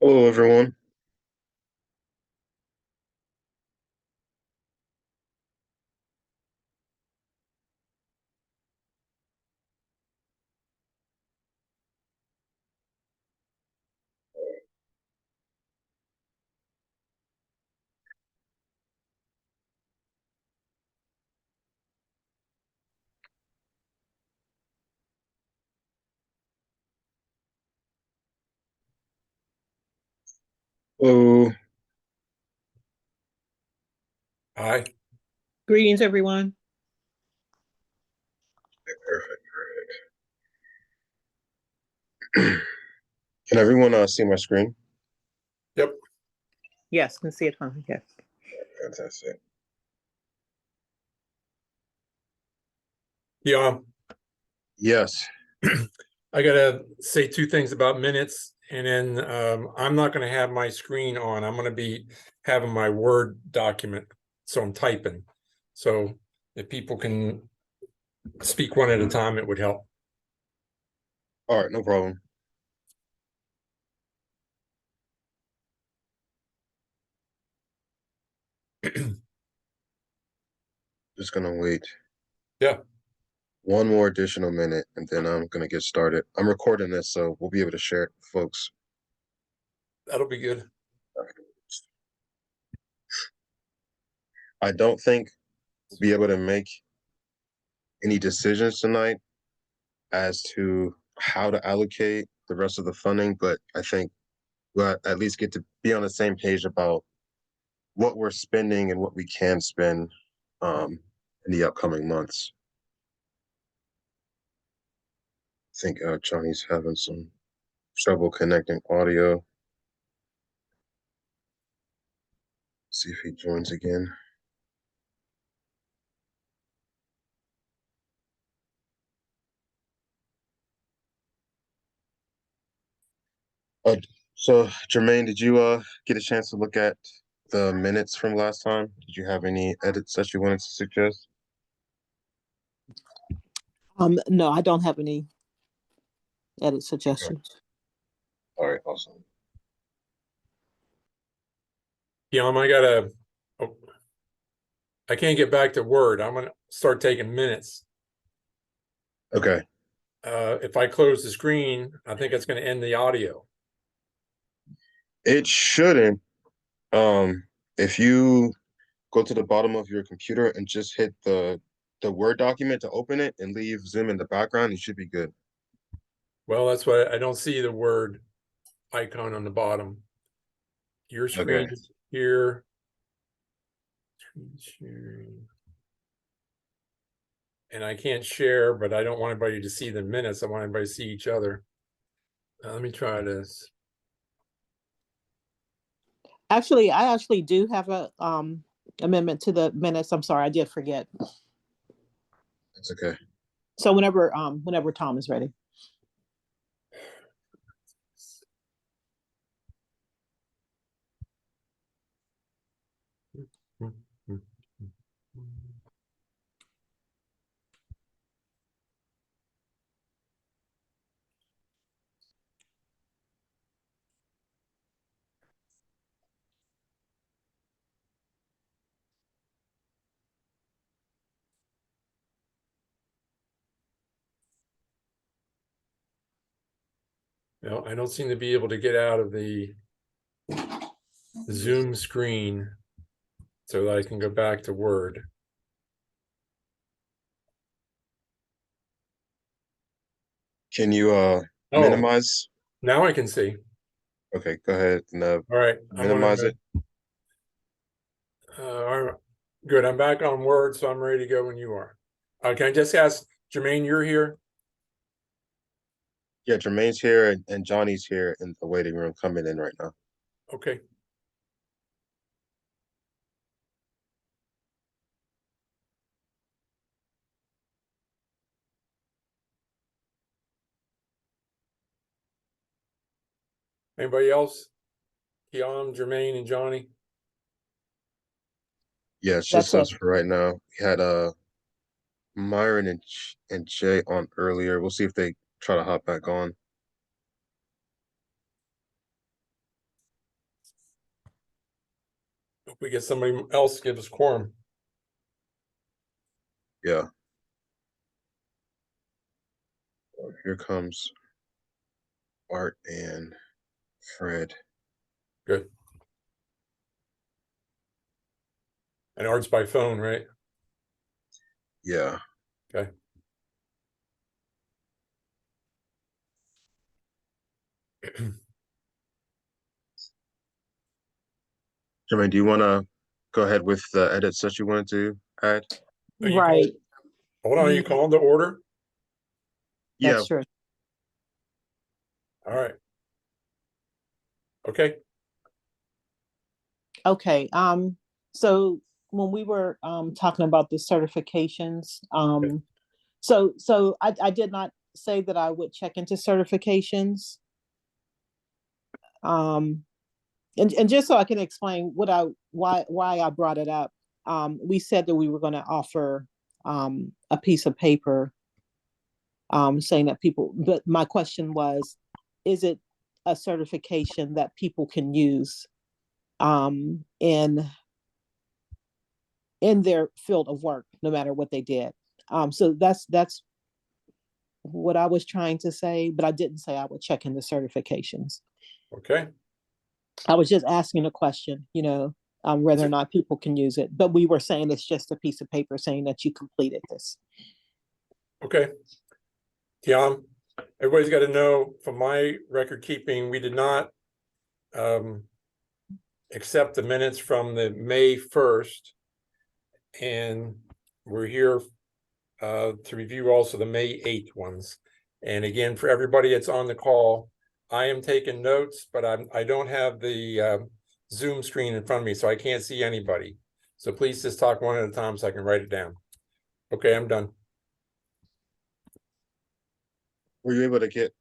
Hello, everyone. Hello. Hi. Greetings, everyone. Perfect. Can everyone see my screen? Yep. Yes, can see it fine. Yes. Fantastic. Yeah. Yes. I gotta say two things about minutes, and then I'm not gonna have my screen on. I'm gonna be having my Word document, so I'm typing. So if people can speak one at a time, it would help. All right, no problem. Just gonna wait Yeah, one more additional minute, and then I'm gonna get started. I'm recording this, so we'll be able to share it with folks that'll be good. afterwards. I don't think we'll be able to make any decisions tonight as to how to allocate the rest of the funding, but I think we'll at least get to be on the same page about what we're spending and what we can spend in the upcoming months. I think Johnny's having some trouble connecting audio. See if he joins again. Uh, so Jermaine, did you get a chance to look at the minutes from last time? Did you have any edits that you wanted to suggest? No, I don't have any edit Okay. suggestions. All right, awesome. Yeah, I gotta. Oh, I can't get back to Word. I'm gonna start taking minutes. Okay. If I close the screen, I think it's gonna end the audio. It shouldn't. If you go to the bottom of your computer and just hit the Word document to open it and leave Zoom in the background, you should be good. Well, that's why I don't see the Word icon on the bottom. Your Okay. screen is here. Sharing. And I can't share, but I don't want anybody to see the minutes. I want everybody to see each other. Let me try this. Actually, I actually do have a amendment to the minutes. I'm sorry, I did forget. That's okay. So whenever Tom is ready. No, I don't seem to be able to get out of the Zoom screen so that I can go back to Word. Can you Oh, minimize? now I can see. Okay, go ahead and All right, I'm gonna. minimize it. All right, good. I'm back on Word, so I'm ready to go when you are. Can I just ask, Jermaine, you're here? Yeah, Jermaine's here and Johnny's here in the waiting room coming in right now. Okay. Anybody else? Keon, Jermaine, and Johnny? Yeah, it's just That's it. us for right now. We had Myron and Jay on earlier. We'll see if they try to hop back on. If we get somebody else, give us quorum. Yeah. Here comes Art and Fred. Good. And Art's by phone, right? Yeah. Okay. Jermaine, do you want to go ahead with the edits that you wanted to add? Are you Right, calling- Hold on, are you Yeah. calling the order? Yeah, that's true. All right. Okay, Okay, so when we were talking about the certifications, so I did not say that I would check into certifications. And just so I can explain why I brought it up, we said that we were gonna offer a piece of paper saying that people, but my question was, is it a certification that people can use in their field of work, no matter what they did? So that's what I was trying to say, but I didn't say I would check in the certifications. okay. I was just asking a question, whether or not people can use it. But we were saying it's just a piece of paper saying that you completed this. Okay. Tiam, everybody's got to know from my record keeping, we did not accept the minutes from the May 1st. And we're here to review also the May 8th ones. And again, for everybody that's on the call, I am taking notes, but I don't have the Zoom screen in front of me, so I can't see anybody. So please just talk one at a time so I can write it down. Okay, I'm done. were you able to get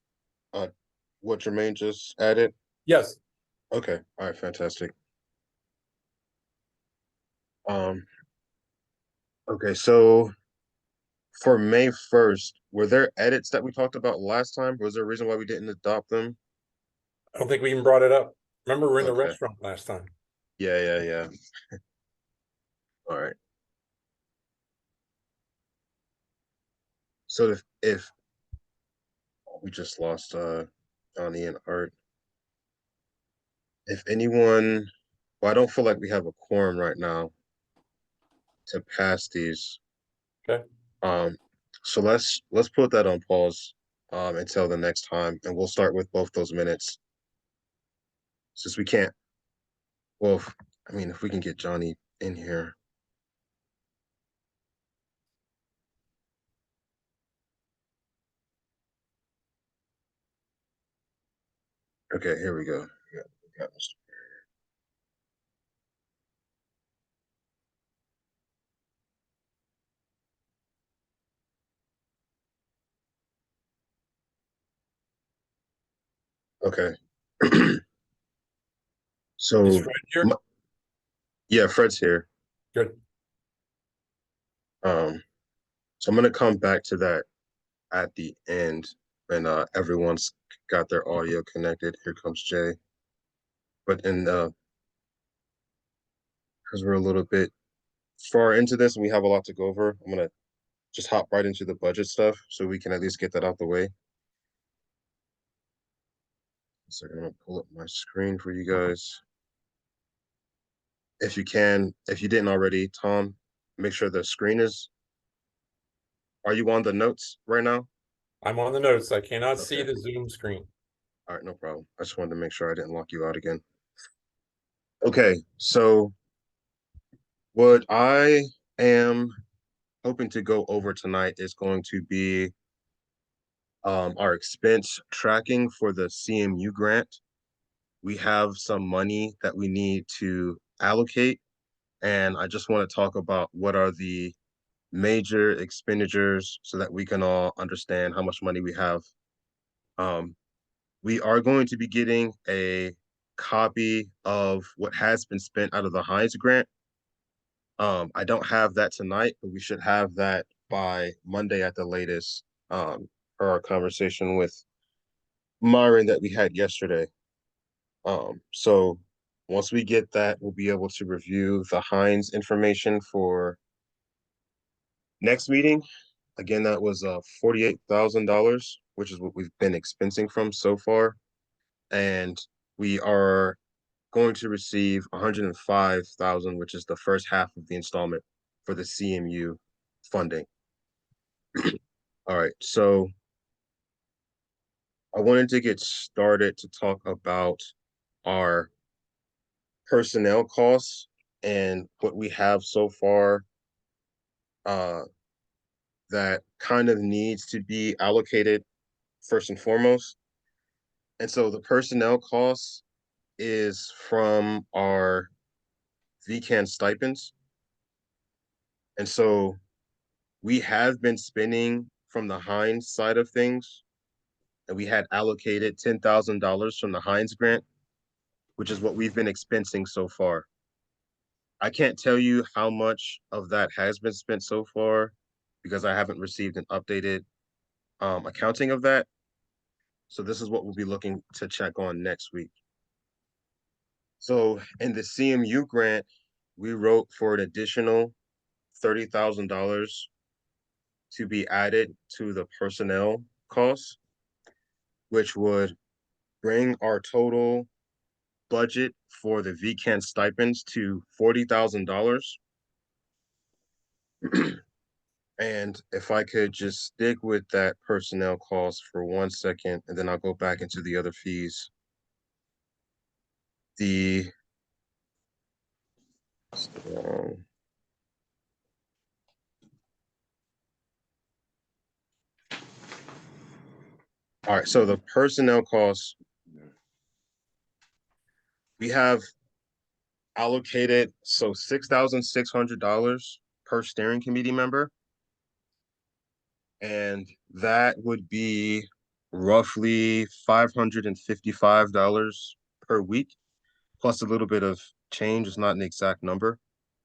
what Jermaine just added? Yes, Okay, all right, fantastic. Okay, so for May 1st, were there edits that we talked about last time? Was there a reason why we didn't adopt them? I don't think we even brought it up. Remember, we were in the Okay. restaurant last time. Yeah. All right. So if we just lost Johnny and Art. If anyone, well, I don't feel like we have a quorum right now to pass these. Okay. So let's put that on pause until the next time, and we'll start with both those minutes. Since we can't, well, I mean, if we can get Johnny in here. Okay, here we go. We got Mr. Okay. So Is Fred here? yeah, Fred's here. Good. So I'm gonna come back to that at the end when everyone's got their audio connected. Here comes Jay. But in because we're a little bit far into this and we have a lot to go over, I'm gonna just hop right into the budget stuff so we can at least get that out the way. So I'm gonna pull up my screen for you guys. If you can, if you didn't already, Tom, make sure the screen is. Are you on the notes right now? I'm on the notes. I cannot see Okay. the Zoom screen. All right, no problem. I just wanted to make sure I didn't lock you out again. Okay, so what I am hoping to go over tonight is going to be our expense tracking for the CMU grant. We have some money that we need to allocate, and I just want to talk about what are the major expenditures so that we can all understand how much money we have. We are going to be getting a copy of what has been spent out of the Heinz grant. I don't have that tonight, but we should have that by Monday at the latest, per our conversation with Myron that we had yesterday. So Once we get that, we'll be able to review the Heinz information for next meeting. Again, that was $48,000, which is what we've been expensing from so far. And we are going to receive 105,000, which is the first half of the installment for the CMU funding. All right, so I wanted to get started to talk about our personnel costs and what we have so far that kind of needs to be allocated first and foremost. And so the personnel costs is from our VCAN stipends. And so we have been spending from the Heinz side of things, and we had allocated $10,000 from the Heinz grant, which is what we've been expensing so far. I can't tell you how much of that has been spent so far because I haven't received an updated accounting of that. So this is what we'll be looking to check on next week. So in the CMU grant, we wrote for an additional $30,000 to be added to the personnel costs, which would bring our total budget for the VCAN stipends to $40,000. And if I could just stick with that personnel cost for 1 second, and then I'll go back into the other fees. All right, so the personnel costs, we have allocated, so $6,600 per steering committee member. And that would be roughly $555 per week, plus a little bit of change. It's not an exact number,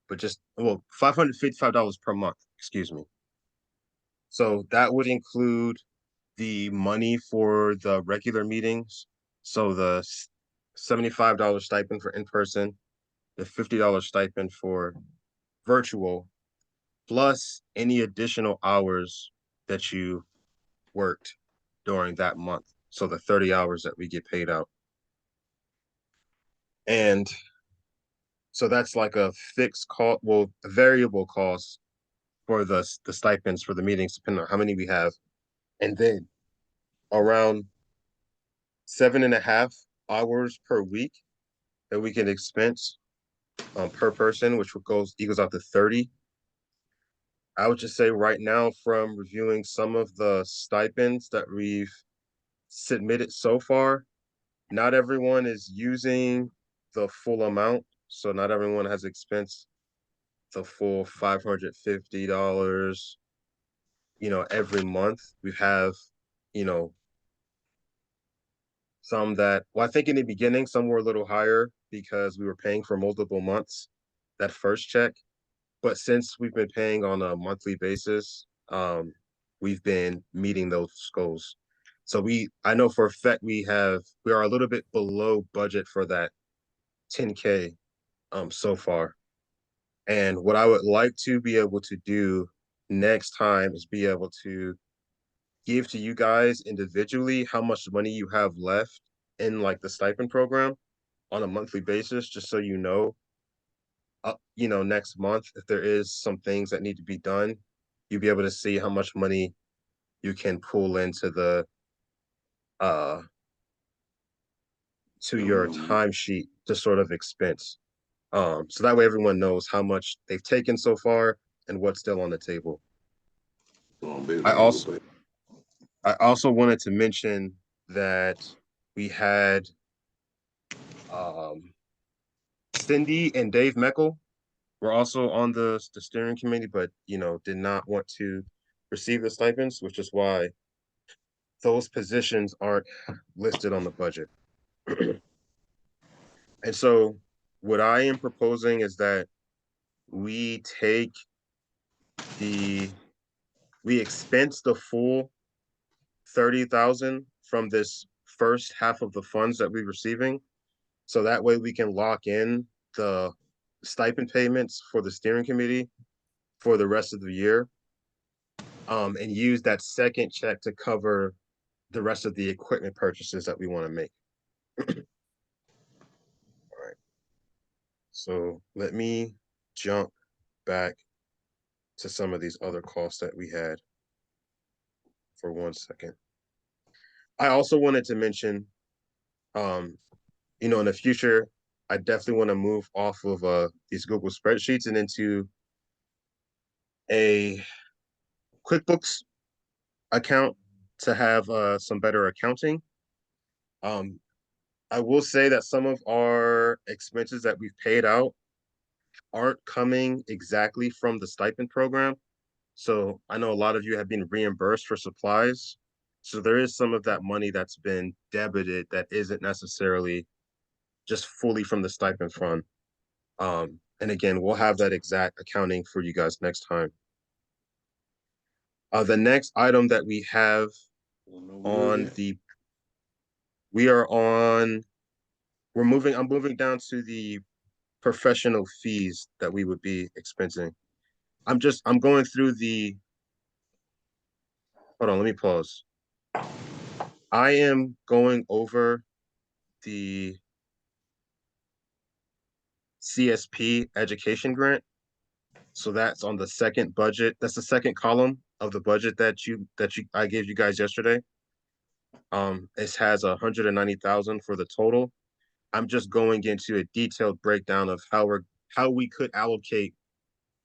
but just, well, $555 per month, excuse me. So that would include the money for the regular meetings. So the $75 stipend for in-person, the $50 stipend for virtual, plus any additional hours that you worked during that month. So the 30 hours that we get paid out. And so that's like a fixed cost, well, a variable cost for the stipends for the meetings, depending on how many we have. And then around 7.5 hours per week that we can expense per person, which equals out to 30. I would just say right now, from reviewing some of the stipends that we've submitted so far, not everyone is using the full amount. So not everyone has expensed the full $550, every month. We have, you know, some that, well, I think in the beginning, some were a little higher because we were paying for multiple months, that first check. But since we've been paying on a monthly basis, we've been meeting those goals. So I know for a fact we are a little bit below budget for that 10K so far. And what I would like to be able to do next time is be able to give to you guys individually how much money you have left in like the stipend program on a monthly basis, just so next month, if there is some things that need to be done, you'll be able to see how much money you can pull into to your timesheet to sort of expense. So that way everyone knows how much they've taken so far and what's still on the table. I also wanted to mention that we had Cindy and Dave Meckel were also on the steering committee, but did not want to receive the stipends, which is why those positions aren't listed on the budget. And so what I am proposing is that we expense the full 30,000 from this first half of the funds that we're receiving, So that way we can lock in the stipend payments for the steering committee for the rest of the year. And use that second check to cover the rest of the equipment purchases that we want to make. All right. So let me jump back to some of these other costs that we had for 1 second. I also wanted to mention, in the future, I definitely want to move off of these Google spreadsheets and into a QuickBooks account to have some better accounting. I will say that some of our expenses that we've paid out aren't coming exactly from the stipend program. So I know a lot of you have been reimbursed for supplies. So there is some of that money that's been debited that isn't necessarily just fully from the stipend fund. And again, we'll have that exact accounting for you guys next time. The next item that we have on the, I'm moving down to the professional fees that we would be expensing. I'm going through hold on, let me pause. I am going over the CSP education grant. So that's on the second budget. That's the second column of the budget that I gave you guys yesterday. It has 190,000 for the total. I'm just going into a detailed breakdown of how we could allocate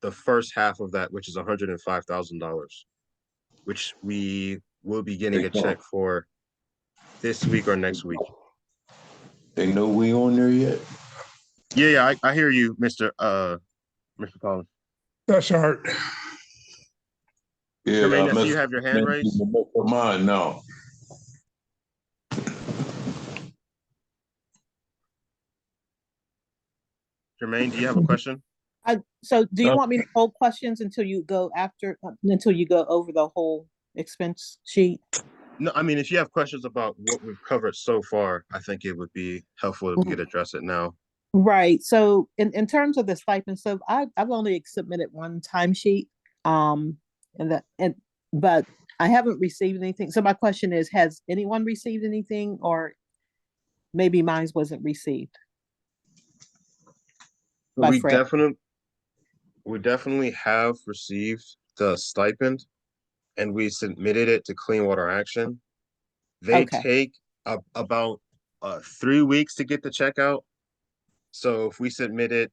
the first half of that, which is $105,000, which we will be getting a check for this week or next week. They know we on there yet? Yeah, I hear you, Mr. Collins. That's art. Yeah, Jermaine, I see you have your hand raised. Mine now. Jermaine, do you have a question? So do you want me to hold questions until you go over the whole expense sheet? No, I mean, if you have questions about what we've covered so far, I think it would be helpful if we could address it now. Right. So in terms of the stipend, so I've only submitted one timesheet. But I haven't received anything. So my question is, has anyone received anything, or maybe mine wasn't received? We definitely have received the stipend, and we submitted it to Clean Water Action. They take about 3 weeks to get the check out. So if we submit it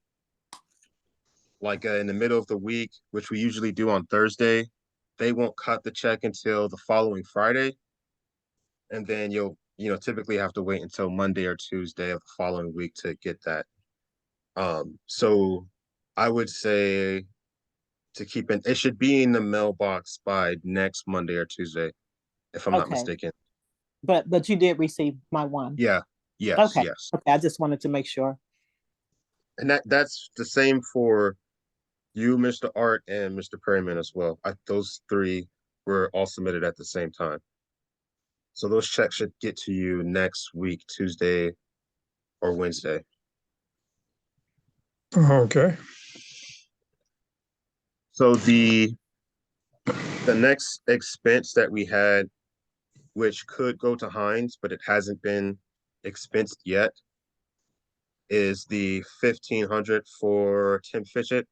like in the middle of the week, which we usually do on Thursday, they won't cut the check until the following Friday. And then you'll typically have to wait until Monday or Tuesday of the following week to get that. So I would say it should be in the mailbox by next Monday or Tuesday, if I'm not mistaken. But you did receive my one. Yeah. Yes. Okay. Yes. Okay. I just wanted to make sure. And that's the same for you, Mr. Art, and Mr. Perryman as well. Those three were all submitted at the same time. So those checks should get to you next week, Tuesday or Wednesday. Okay. So the next expense that we had, which could go to Hines, but it hasn't been expensed yet, is the 1,500 for Tim Fitchett.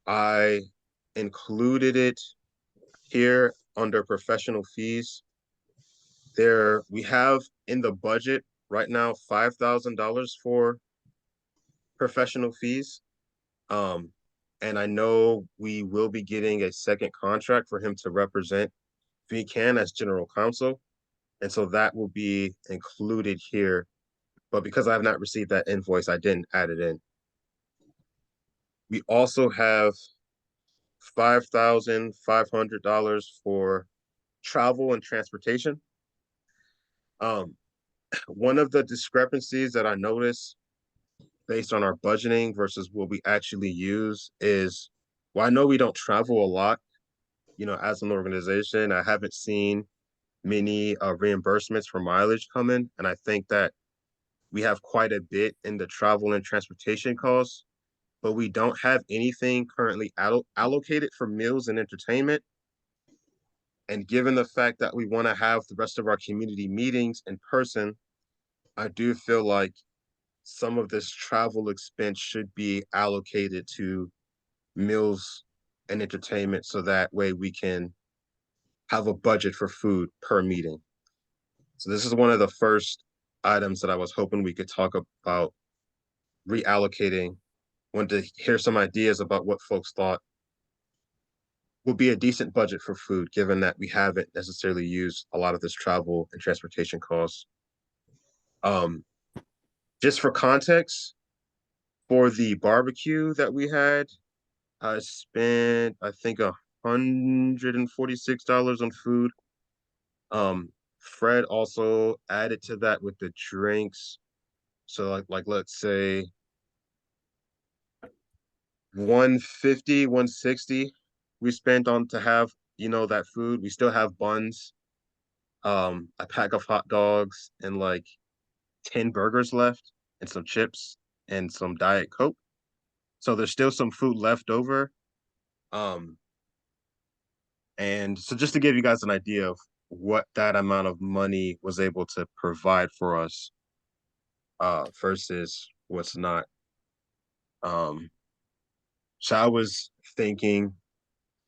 I included it here under professional fees. We have in the budget right now $5,000 for professional fees. And I know we will be getting a second contract for him to represent VCAN as general counsel. And so that will be included here. But because I have not received that invoice, I didn't add it in. We also have $5,500 for travel and transportation. One of the discrepancies that I noticed based on our budgeting versus what we actually use is, well, I know we don't travel a lot, as an organization. I haven't seen many reimbursements for mileage come in. And I think that we have quite a bit in the travel and transportation costs, but we don't have anything currently allocated for meals and entertainment. And given the fact that we want to have the rest of our community meetings in person, I do feel like some of this travel expense should be allocated to meals and entertainment so that way we can have a budget for food per meeting. So this is one of the first items that I was hoping we could talk about reallocating. Wanted to hear some ideas about what folks thought would be a decent budget for food, given that we haven't necessarily used a lot of this travel and transportation costs. Um, just for context, for the barbecue that we had, I spent I think $146 on food. Fred also added to that with the drinks. So like let's say 150, 160 we spent on to have, that food. We still have buns, a pack of hot dogs, and like 10 burgers left, and some chips and some Diet Coke. So there's still some food left over. Um, and so just to give you guys an idea of what that amount of money was able to provide for us, versus what's not. Um, so I was thinking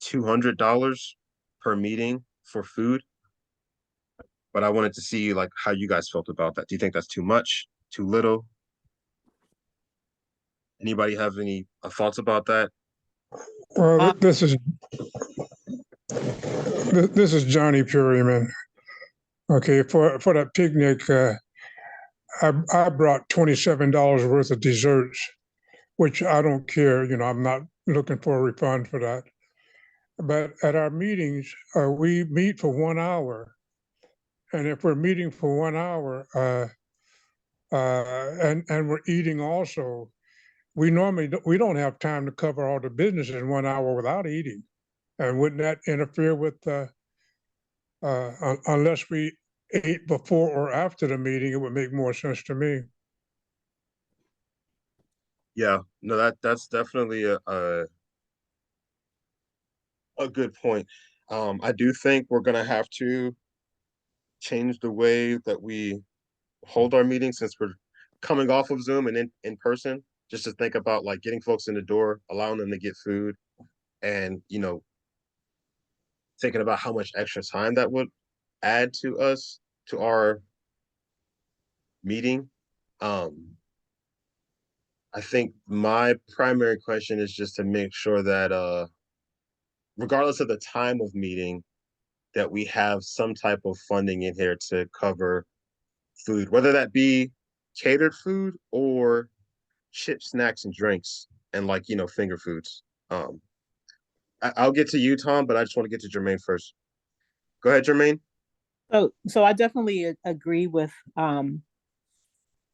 $200 per meeting for food, but I wanted to see like how you guys felt about that. Do you think that's too much, too little? Anybody have any thoughts about that? Well, Uh, this is Johnny Perryman. Okay, for that picnic, I brought $27 worth of desserts, which I don't care. I'm not looking for a refund for that. But at our meetings, we meet for 1 hour, and if we're meeting for 1 hour, and we're eating also, we don't have time to cover all the business in 1 hour without eating. And wouldn't that interfere with unless we ate before or after the meeting? It would make more sense to me. Yeah, no, that's definitely a good point. I do think we're gonna have to change the way that we hold our meetings since we're coming off of Zoom and in person, just to think about like getting folks in the door, allowing them to get food, and thinking about how much extra time that would add to us to our meeting. Um, I think my primary question is just to make sure that regardless of the time of meeting, that we have some type of funding in here to cover food, whether that be catered food or chips, snacks, and drinks, and like finger foods. Um, I'll get to you, Tom, but I just want to get to Jermaine first. Go ahead, Jermaine. so I definitely agree with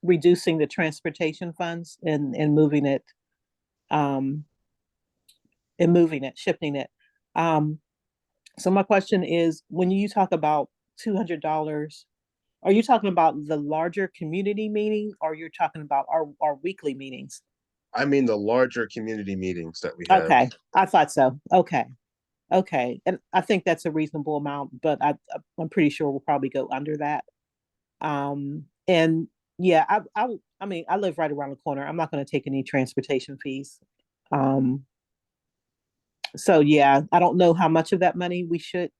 reducing the transportation funds and um, shifting it. Um, so my question is, when you talk about $200, are you talking about the larger community meeting, or you're talking about our weekly meetings? I mean the larger community meetings that we have. Okay, I thought so. Okay, and I think that's a reasonable amount, but I'm pretty sure we'll probably go under that. And yeah, I mean, I live right around the corner. I'm not going to take any transportation fees. Um, so yeah, I don't know how much of that money we should,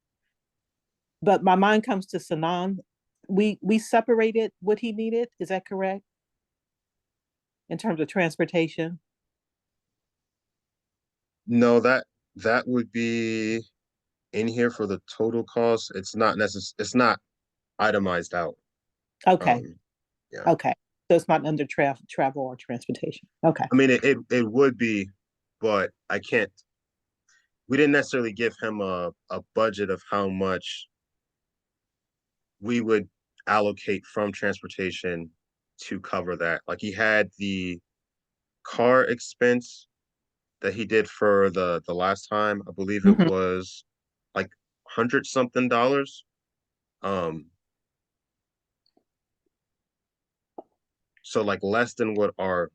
but my mind comes to Sanan. We separated what he needed. Is that correct? In terms of transportation? No, that would be in here for the total cost. It's not It's not itemized out. Okay, Yeah. okay. So it's not under travel or transportation. Okay. I mean, it would be, but I can't. We didn't necessarily give him a budget of how much we would allocate from transportation to cover that. Like he had the car expense that he did for the last time. I believe it Mhm. was like 100 something dollars. Um, So like less than what our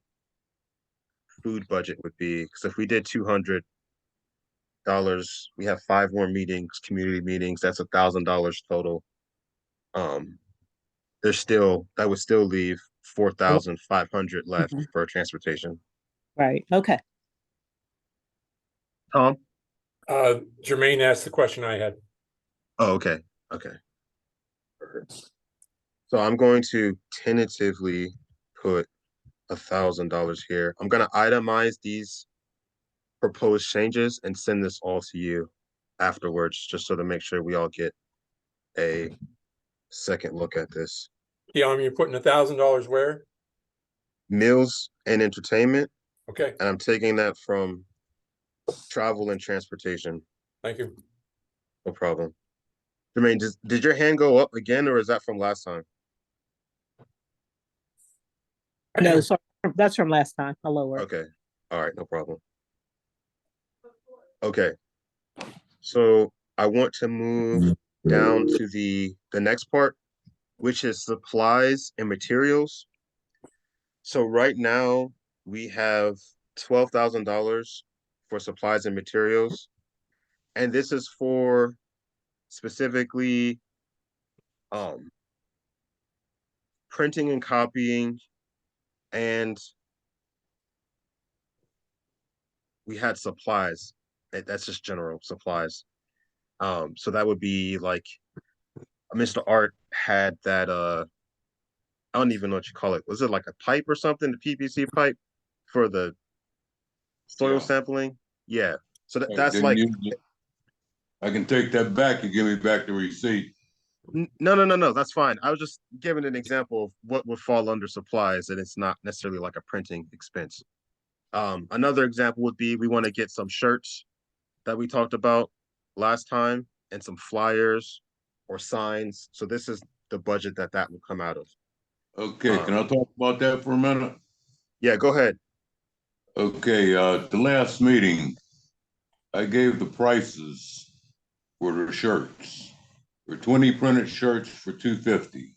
food budget would be, because if we did $200, we have 5 more meetings, community meetings, that's $1,000 total. That would still leave 4,500 left Mhm. for transportation. Right, okay. Tom? Jermaine asked the question I had. Oh, okay, okay. So I'm going to tentatively put $1,000 here. I'm gonna itemize these proposed changes and send this all to you afterwards, just so to make sure we all get a second look at this. Yeah, you're putting $1,000 where? Meals and entertainment, Okay, and I'm taking that from travel and transportation. thank you. No problem. Jermaine, did your hand go up again, or is that from last time? No, sorry, that's from last time. I'll lower it. Okay, all right, no problem. Okay, so I want to move down to the next part, which is supplies and materials. So right now, we have $12,000 for supplies and materials. And this is for specifically printing and copying, and we had supplies. That's just general supplies. So that would be like Mr. Art had that I don't even know what you call it. Was it like a pipe or something? The PVC pipe for the soil Yeah. sampling? Yeah. So I that's didn't like use it. I can take that back and give me back the receipt. no. That's fine. I was just giving an example of what would fall under supplies, and it's not necessarily like a printing expense. Another example would be we want to get some shirts that we talked about last time, and some flyers or signs. So this is the budget that would come out of. Okay, can I talk about that for a minute? Yeah, go ahead. Okay, the last meeting, I gave the prices for the shirts. For 20 printed shirts for $250.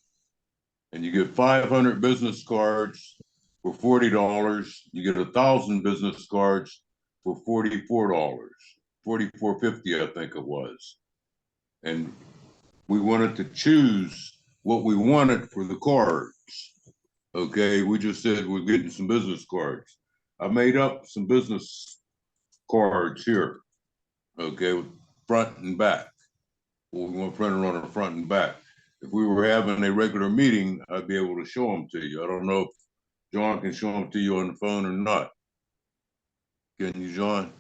And you get 500 business cards for $40. You get 1,000 business cards for $44. $44.50, I think it was. And we wanted to choose what we wanted for the cards. Okay, we just said we're getting some business cards. I made up some business cards here. Okay, front and back. Well, we want to print it on the front and back. If we were having a regular meeting, I'd be able to show them to you. I don't know if John can show them to you on the phone or not. Can you, John?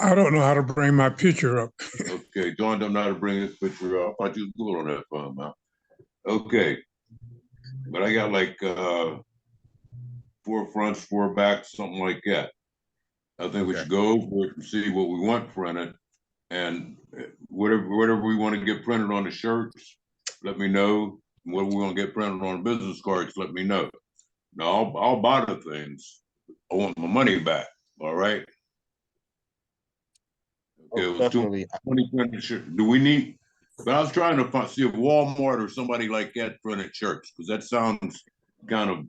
I don't know how to bring my picture up. Okay, John doesn't know how to bring his picture up. I thought you was good on that phone, man. Okay, but I got like 4 fronts, 4 backs, something like that. I think we Okay. should go over it and see what we want printed, and whatever we want to get printed on the shirts, let me know. What we want to get printed on business cards, let me know. Now I'll buy the things. I want my money back. All right. Okay, Oh, it was definitely. 20 printed shirts. Do we need? But I was trying to see if Walmart or somebody like that printed shirts, because that sounds kind of,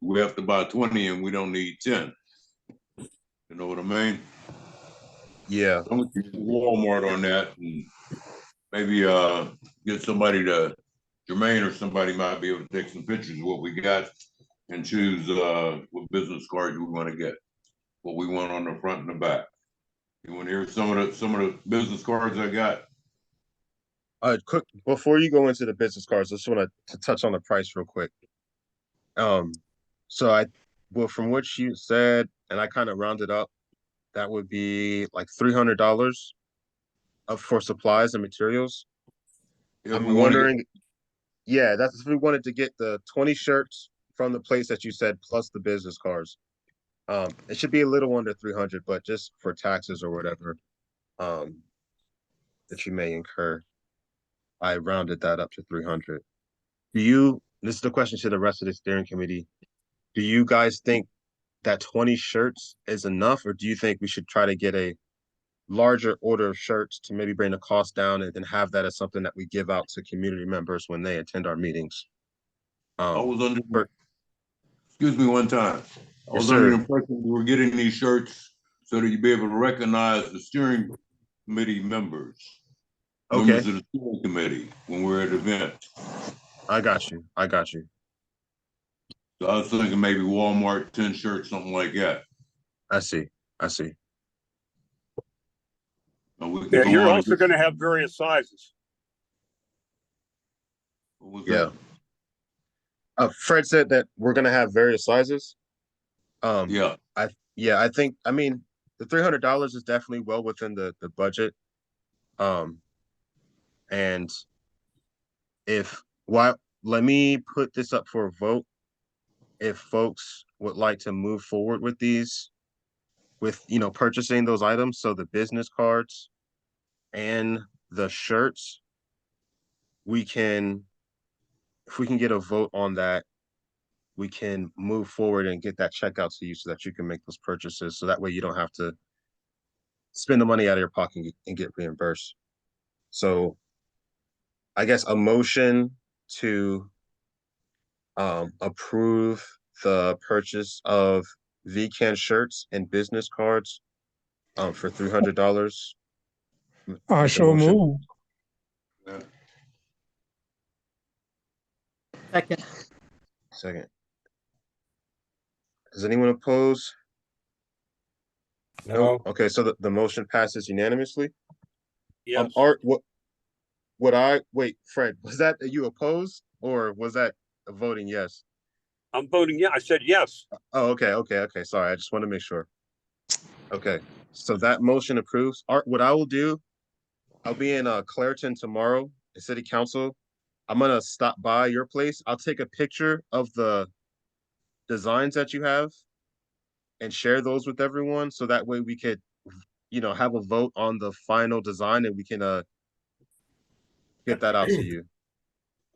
we have to buy 20 and we don't need 10. You know what I mean? Yeah. I'm gonna get Walmart on that, and maybe get somebody to Jermaine or somebody might be able to take some pictures of what we got and choose what business cards we want to get, what we want on the front and the back. You want to hear some of the business cards I got? Quick before you go into the business cards, I just want to touch on the price real quick. So well, from what you said, and I kind of rounded up, that would be like $300 for supplies and materials. If I'm we want to wondering, yeah, that's if we wanted to get the 20 shirts from the place that you said, plus the business cards. It should be a little under 300, but just for taxes or whatever, that you may incur, I rounded that up to 300. This is the question to the rest of the steering committee. Do you guys think that 20 shirts is enough, or do you think we should try to get a larger order of shirts to maybe bring the cost down and then have that as something that we give out to community members when they attend our meetings? I was under for- excuse me one time. I Yes, was under the sir. impression we were getting these shirts so that you'd be able to recognize the steering committee members. Okay, Members of the steering committee when we're at events. I got you. I got you. So I was thinking maybe Walmart, 10 shirts, something like that. I see. I see. And we can Yeah, go you're on and also get- gonna have various sizes. what was Yeah. that? Fred said that we're gonna have various sizes. Yeah, I think, I mean, the $300 is definitely well within the budget. And let me put this up for a vote. If folks would like to move forward with these, with, purchasing those items, so the business cards and the shirts, if we can get a vote on that, we can move forward and get that check out to you so that you can make those purchases. So that way you don't have to spend the money out of your pocket and get reimbursed. So I guess a motion to approve the purchase of VCAN shirts and business cards for $300. I so move. Second. Second. Does anyone oppose? No, Okay, so the motion passes unanimously. Yes, Art, wait, Fred, was that you opposed or was that a voting yes? I'm voting yeah. I said yes. Oh, okay. Sorry, I just want to make sure. Okay, so that motion approves. Art, what I will do, I'll be in Clairton tomorrow at City Council. I'm gonna stop by your place. I'll take a picture of the designs that you have and share those with everyone, so that way we could, have a vote on the final design and we can get that out to you.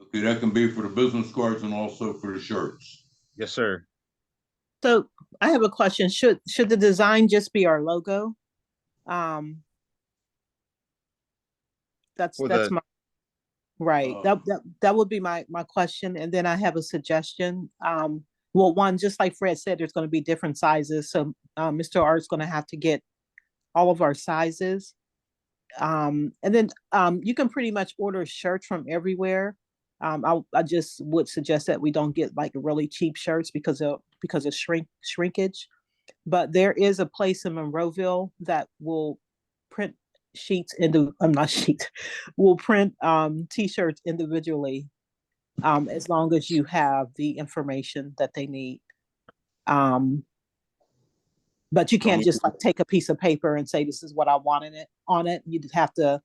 okay, that can be for the business cards and also for the shirts. Yes, sir. So I have a question. Should the design just be our logo? Um, that's For that's the my right. Uh, That would be my question. And then I have a suggestion. Well, one, just like Fred said, there's going to be different sizes. So Mr. Art's going to have to get all of our sizes. And then you can pretty much order shirts from everywhere. I just would suggest that we don't get like really cheap shirts because of shrinkage. But there is a place in Monroeville that will print sheets into I'm not sheets, will print t-shirts individually, as long as you have the information that they need. But you can't just like take a piece of paper and say this is what I wanted it on it. You'd have to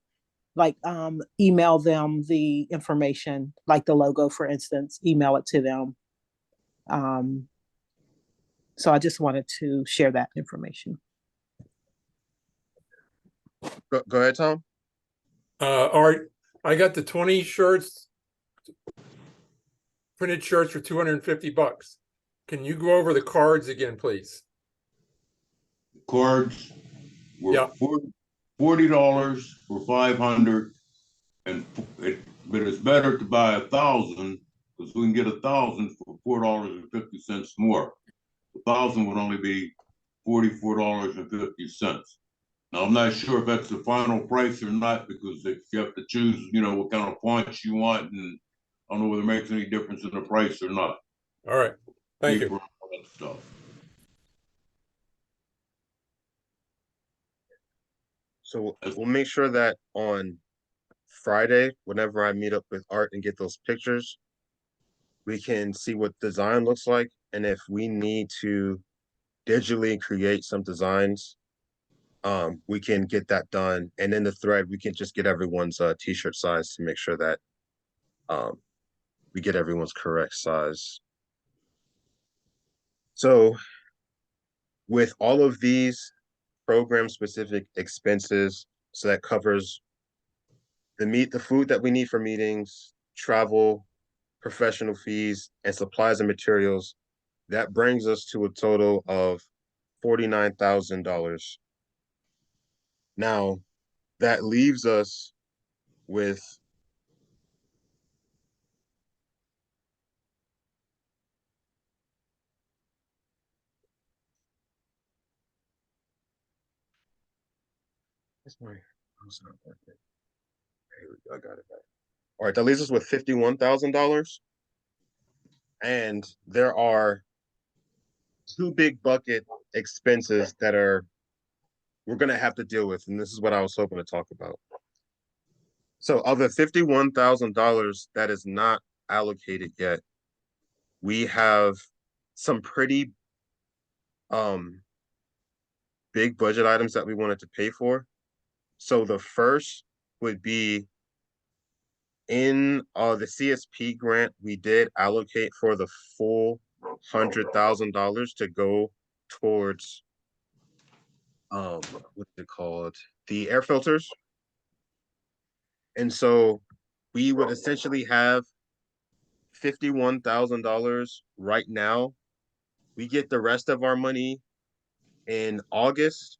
like email them the information, like the logo, for instance, email it to them. So I just wanted to share that information. Go ahead, Tom. Art, I got the 20 shirts, printed shirts for $250. Can you go over the cards again, please? Cards were Yeah. $40 for 500, but it's better to buy 1,000 because we can get 1,000 for $4.50 more. 1,000 would only be $44.50. Now I'm not sure if that's the final price or not because if you have to choose, what kind of fonts you want, and I don't know whether it makes any difference in the price or not. All right, thank you. Paper, all that stuff. So we'll make sure that on Friday, whenever I meet up with Art and get those pictures, we can see what design looks like. And if we need to digitally create some designs, we can get that done. And in the thread, we can just get everyone's t-shirt size to make sure that we get everyone's correct size. So with all of these program specific expenses, so that covers the food that we need for meetings, travel, professional fees, and supplies and materials, that brings us to a total of $49,000. Now, that leaves us with It's my, it's not working. Here we go, I got it back. All right, that leaves us with $51,000. And there are two big bucket expenses that we're gonna have to deal with, and this is what I was hoping to talk about. So of the $51,000 that is not allocated yet, we have some pretty big budget items that we wanted to pay for. So the first would be in the CSP grant, we did allocate for the full $100,000 to go towards what's it called? The air filters. And so we would essentially have $51,000 right now. We get the rest of our money in August.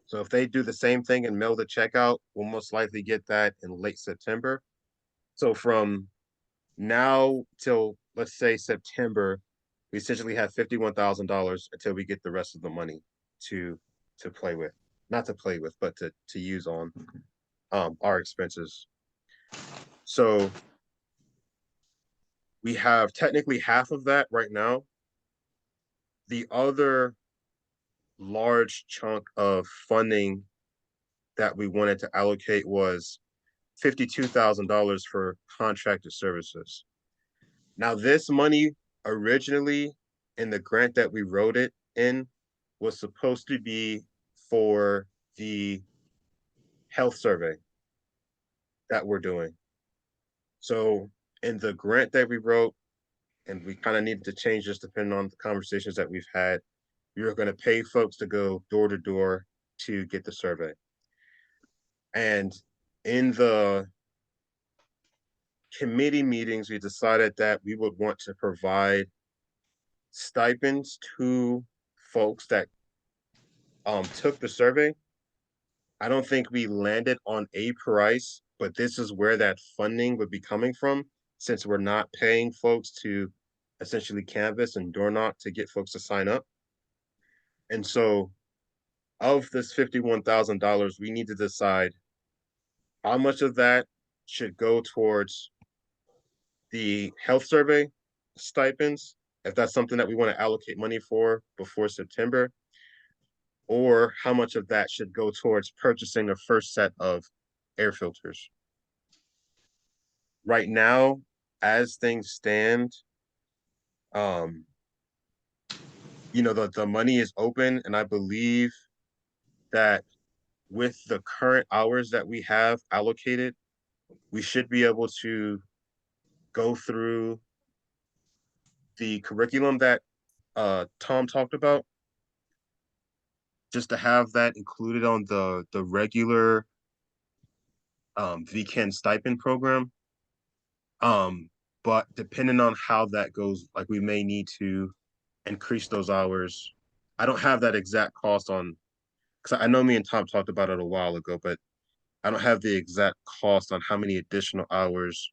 So if they do the same thing and mail the check out, we'll most likely get that in late September. So from now till, let's say, September, we essentially have $51,000 until we get the rest of the money to play with. Not to play with, but to use on our expenses. So we have technically half of that right now. The other large chunk of funding that we wanted to allocate was $52,000 for contracted services. Now, this money originally in the grant that we wrote it in was supposed to be for the health survey that we're doing. So in the grant that we wrote, and we kind of needed to change this depending on the conversations that we've had, we were going to pay folks to go door to door to get the survey. And in the committee meetings, we decided that we would want to provide stipends to folks that took the survey. I don't think we landed on a price, but this is where that funding would be coming from, since we're not paying folks to essentially canvass and door knock to get folks to sign up. And so of this $51,000, we need to decide how much of that should go towards the health survey stipends, if that's something that we want to allocate money for before September, or how much of that should go towards purchasing a first set of air filters. Right now, as things stand, the money is open, and I believe that with the current hours that we have allocated, we should be able to go through the curriculum that Tom talked about, just to have that included on the regular VCAN stipend program. But depending on how that goes, like, we may need to increase those hours. I don't have that exact cost on, because I know me and Tom talked about it a while ago, but I don't have the exact cost on how many additional hours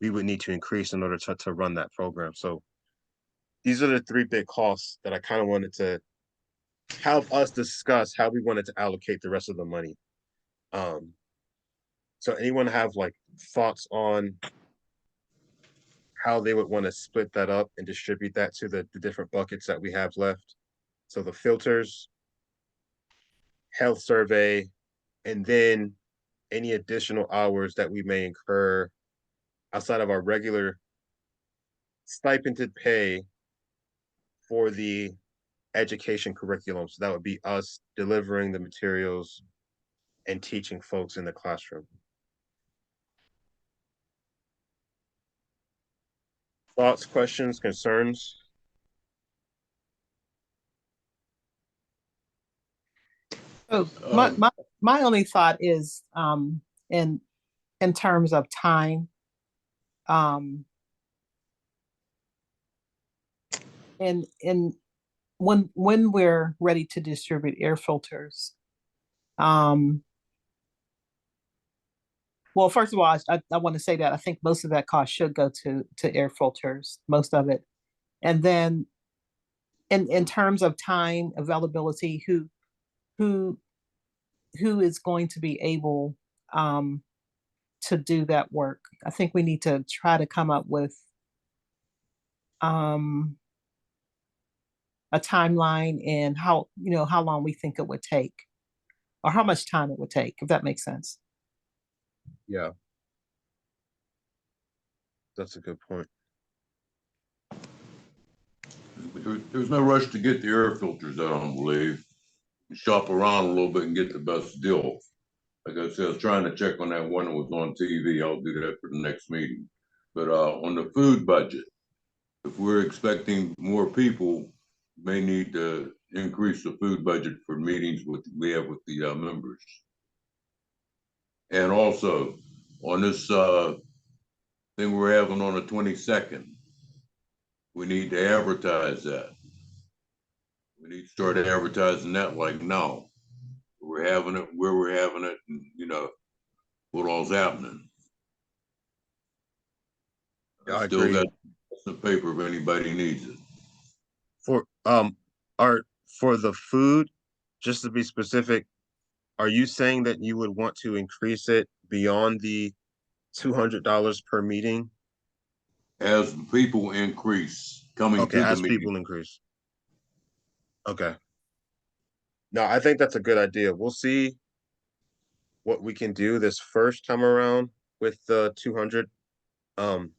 we would need to increase in order to run that program. So these are the three big costs that I kind of wanted to have us discuss how we wanted to allocate the rest of the money. So anyone have like thoughts on how they would want to split that up and distribute that to the different buckets that we have left? So the filters, health survey, and then any additional hours that we may incur outside of our regular stipended pay for the education curriculum. So that would be us delivering the materials and teaching folks in the classroom. Thoughts, questions, concerns? So my only thought is in terms of time, and when we're ready to distribute air filters, well, first of all, I want to say that I think most of that cost should go to air filters, most of it. And then in terms of time availability, who who is going to be able to do that work. I think we need to try to come up with a timeline and how, how long we think it would take or how much time it would take, if that makes sense. Yeah. That's a good point. There's no rush to get the air filters, I don't believe. Shop around a little bit and get the best deal. Like I said, I was trying to check on that one that was on TV. I'll do that for the next meeting. But on the food budget, if we're expecting more people, may need to increase the food budget for meetings we have with the members. And also on this thing we're having on the 22nd, we need to advertise that. We need to start advertising that like now. We're having it, where we're having it, and what all's happening. Yeah, I Still agree. got the paper if anybody needs it. For Art, for the food, just to be specific, are you saying that you would want to increase it beyond the $200 per meeting? As people increase coming Okay, to the as meeting. people increase. Okay. No, I think that's a good idea. We'll see what we can do this first time around with the 200. I'm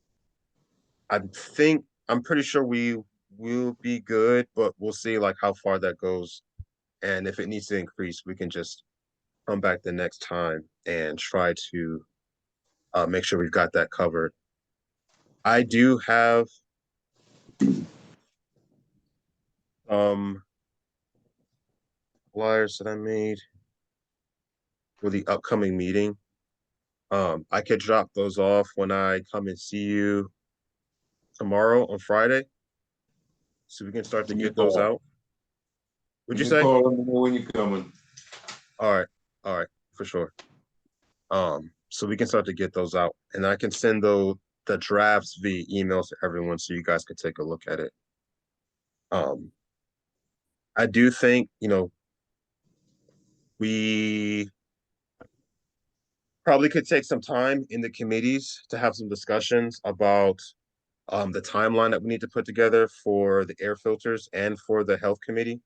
pretty sure we will be good, but we'll see like how far that goes. And if it needs to increase, we can just come back the next time and try to make sure we've got that covered. I do have flyers that I made for the upcoming meeting. I could drop those off when I come and see you tomorrow on Friday, so we can start to get those out. Would you say? Call them when you're coming. All right, for sure. So we can start to get those out, and I can send the drafts via email to everyone so you guys can take a look at it. I do think, we probably could take some time in the committees to have some discussions about the timeline that we need to put together for the air filters and for the health committee.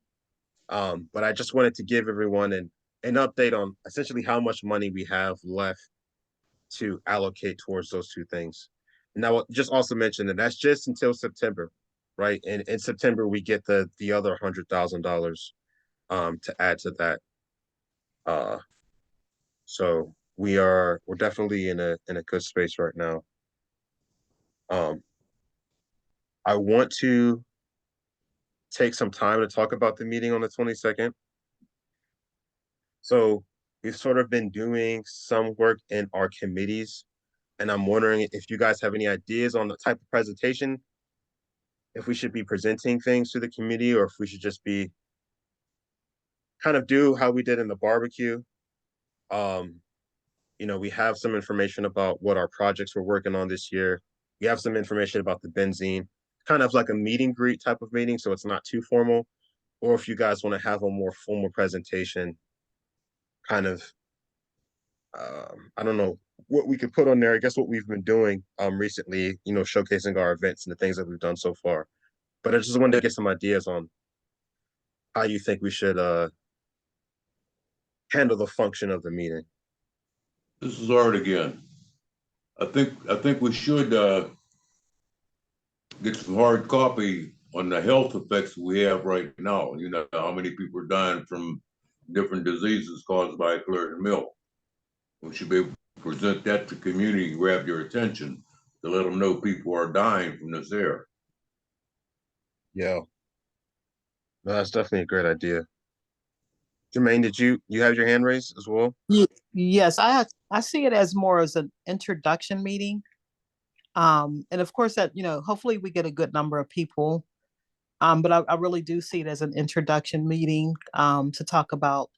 But I just wanted to give everyone an update on essentially how much money we have left to allocate towards those two things. Now, just also mention that that's just until September, right? And in September, we get the other $100,000 to add to that. So we're definitely in a good space right now. I want to take some time to talk about the meeting on the 22nd. So we've sort of been doing some work in our committees, and I'm wondering if you guys have any ideas on the type of presentation, if we should be presenting things to the committee or if we should just be kind of do how we did in the barbecue. We have some information about what our projects we're working on this year. We have some information about the benzene, kind of like a meet and greet type of meeting, so it's not too formal. Or if you guys want to have a more formal presentation, kind of, I don't know what we could put on there. I guess what we've been doing recently, showcasing our events and the things that we've done so far. But I just wanted to get some ideas on how you think we should handle the function of the meeting. This is Art again. I think we should get some hard copy on the health effects we have right now. How many people are dying from different diseases caused by Claritin milk. We should be able to present that to the community, grab your attention to let them know people are dying from this air. Yeah. No, that's definitely a great idea. Jermaine, did you have your hand raised as well? Yes, I see it as more as an introduction meeting. And of course that, hopefully we get a good number of people. But I really do see it as an introduction meeting to talk about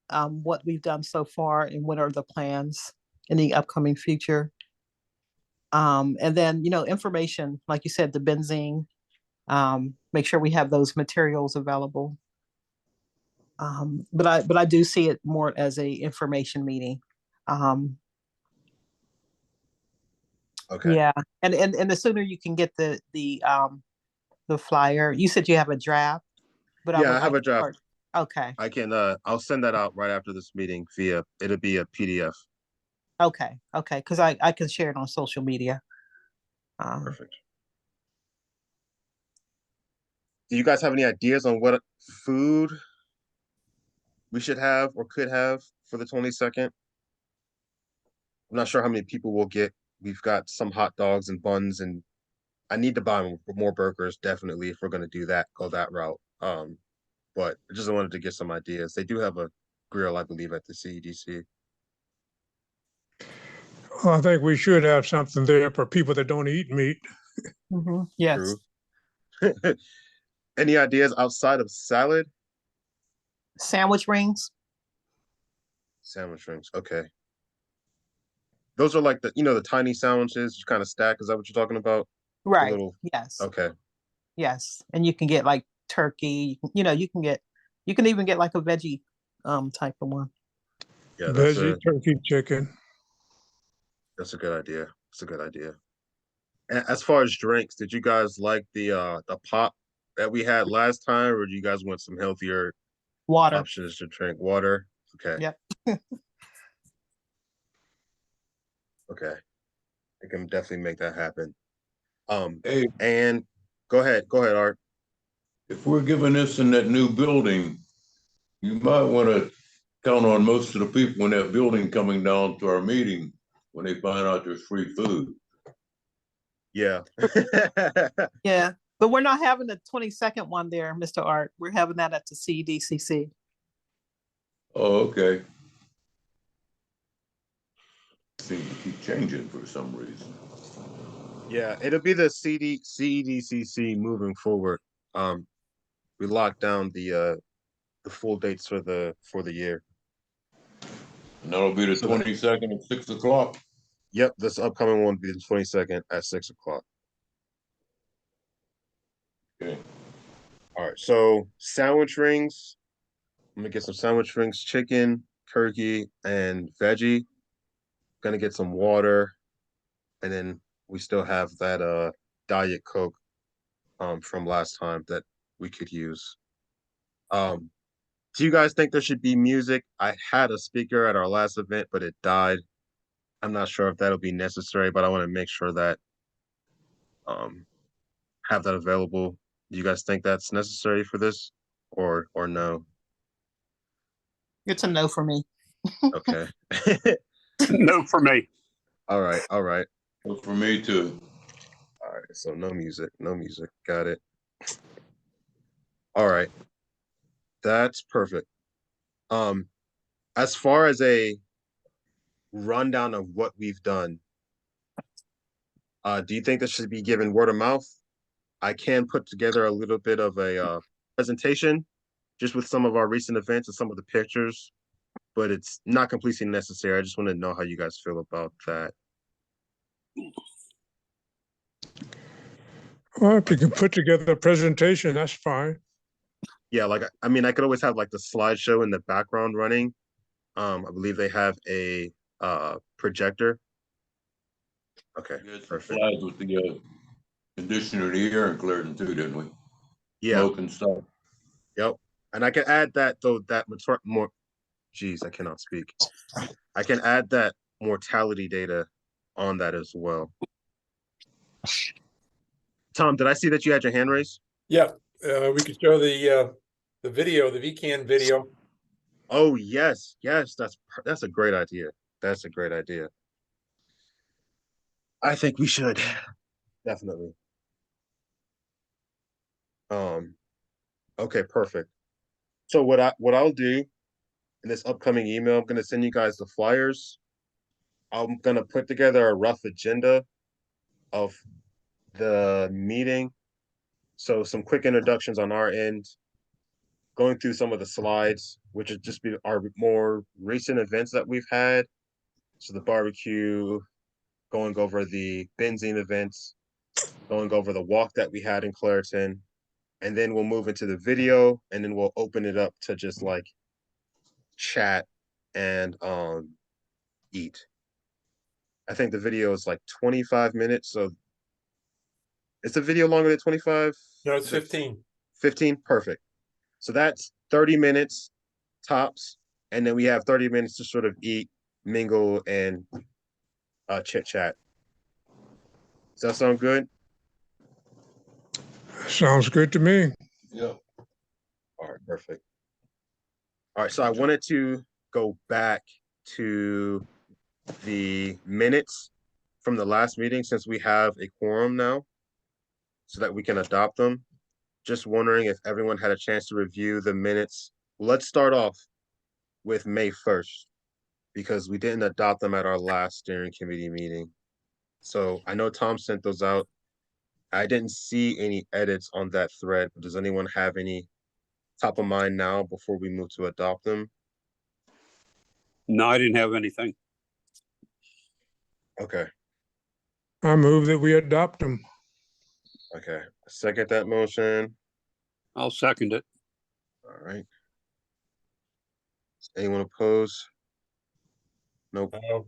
what we've done so far and what are the plans in the upcoming future. And then, information, like you said, the benzene, make sure we have those materials available. But I do see it more as a information meeting. Okay. Yeah, and the sooner you can get the flyer, you said you have a draft, but I Yeah, would I have like a draft. okay, I can I'll send that out right after this meeting via it'll be a PDF. okay, because I can share it on social media. Perfect. Do you guys have any ideas on what food we should have or could have for the 22nd? I'm not sure how many people we'll get. We've got some hot dogs and buns, and I need to buy more burgers, definitely, if we're gonna do that, go that route. But I just wanted to get some ideas. They do have a grill, I believe, at the CEDC. Well, I think we should have something there for people that don't eat meat. Yes, True. Any ideas outside of salad? sandwich rings. Sandwich rings. Okay. Those are like the tiny sandwiches you kind of stack. Is that what you're talking about? The Right. little. Yes. Okay. Yes, and you can get like turkey. You can even get like a veggie type of one. Yeah, Veggie, turkey, chicken. that's a good idea. It's a good idea. As far as drinks, did you guys like the pop that we had last time, or do you guys want some healthier Water. options to drink? Water. Okay. Yep. Okay. I can definitely make that happen. Hey, And go ahead, Art. if we're giving this in that new building, you might want to count on most of the people in that building coming down to our meeting when they find out there's free food. Yeah. Yeah, but we're not having the 22nd one there, Mr. Art. We're having that at the CDCC. Oh, okay. Seem to keep changing for some reason. Yeah, it'll be the CEDCC moving forward. We locked down the full dates for the year. And that'll be the So that- 22nd at 6 o'clock. Yep, this upcoming one will be the 22nd at 6 o'clock. Okay. All right, so sandwich rings. I'm gonna get some sandwich rings, chicken, turkey, and veggie. Gonna get some water, and then we still have that Diet Coke from last time that we could use. Um, do you guys think there should be music? I had a speaker at our last event, but it died. I'm not sure if that'll be necessary, but I want to make sure that um have that available. Do you guys think that's necessary for this or no? It's a no for me. Okay. No for me. All right, all right. Well, for me too. All right, so no music, no music. Got it. All right. That's perfect. As far as a rundown of what we've done, do you think this should be given word of mouth? I can put together a little bit of a presentation just with some of our recent events and some of the pictures, but it's not completely necessary. I just want to know how you guys feel about that. Well, if you can put together a presentation, that's fine. Yeah, like I mean, I could always have like the slideshow in the background running. I believe they have a projector. Okay, We had some perfect. slides with the conditioner of the air in Clarendon too, didn't we? Yeah, Smoke and stuff. yep. And I can add that though that more. Geez, I cannot speak. I can add that mortality data on that as well. Tom, did I see that you had your hand raised? Yeah, we could show the video, the VCAN video. Oh yes, yes, that's a great idea. That's a great idea. I think we should definitely. Okay, perfect. So what I'll do in this upcoming email, I'm gonna send you guys the flyers. I'm gonna put together a rough agenda of the meeting. So some quick introductions on our end, going through some of the slides, which would just be our more recent events that we've had. So the barbecue, going over the benzene events, going over the walk that we had in Clareton, and then we'll move into the video, and then we'll open it up to just like chat and eat. I think the video is like 25 minutes, so is the video longer than 25? No, it's 15. 15, perfect. So that's 30 minutes tops, and then we have 30 minutes to sort of eat, mingle, and chit chat. Does that sound good? Sounds good to me. Yep. All right, perfect. All right, so I wanted to go back to the minutes from the last meeting since we have a quorum now, so that we can adopt them. Just wondering if everyone had a chance to review the minutes. Let's start off with May 1st, because we didn't adopt them at our last steering committee meeting. So I know Tom sent those out. I didn't see any edits on that thread. Does anyone have any top of mind now before we move to adopt them? No, I didn't have anything. Okay, I move that we adopt them. okay. Second that motion. I'll second it. All right. Anyone oppose? Nope. Oh,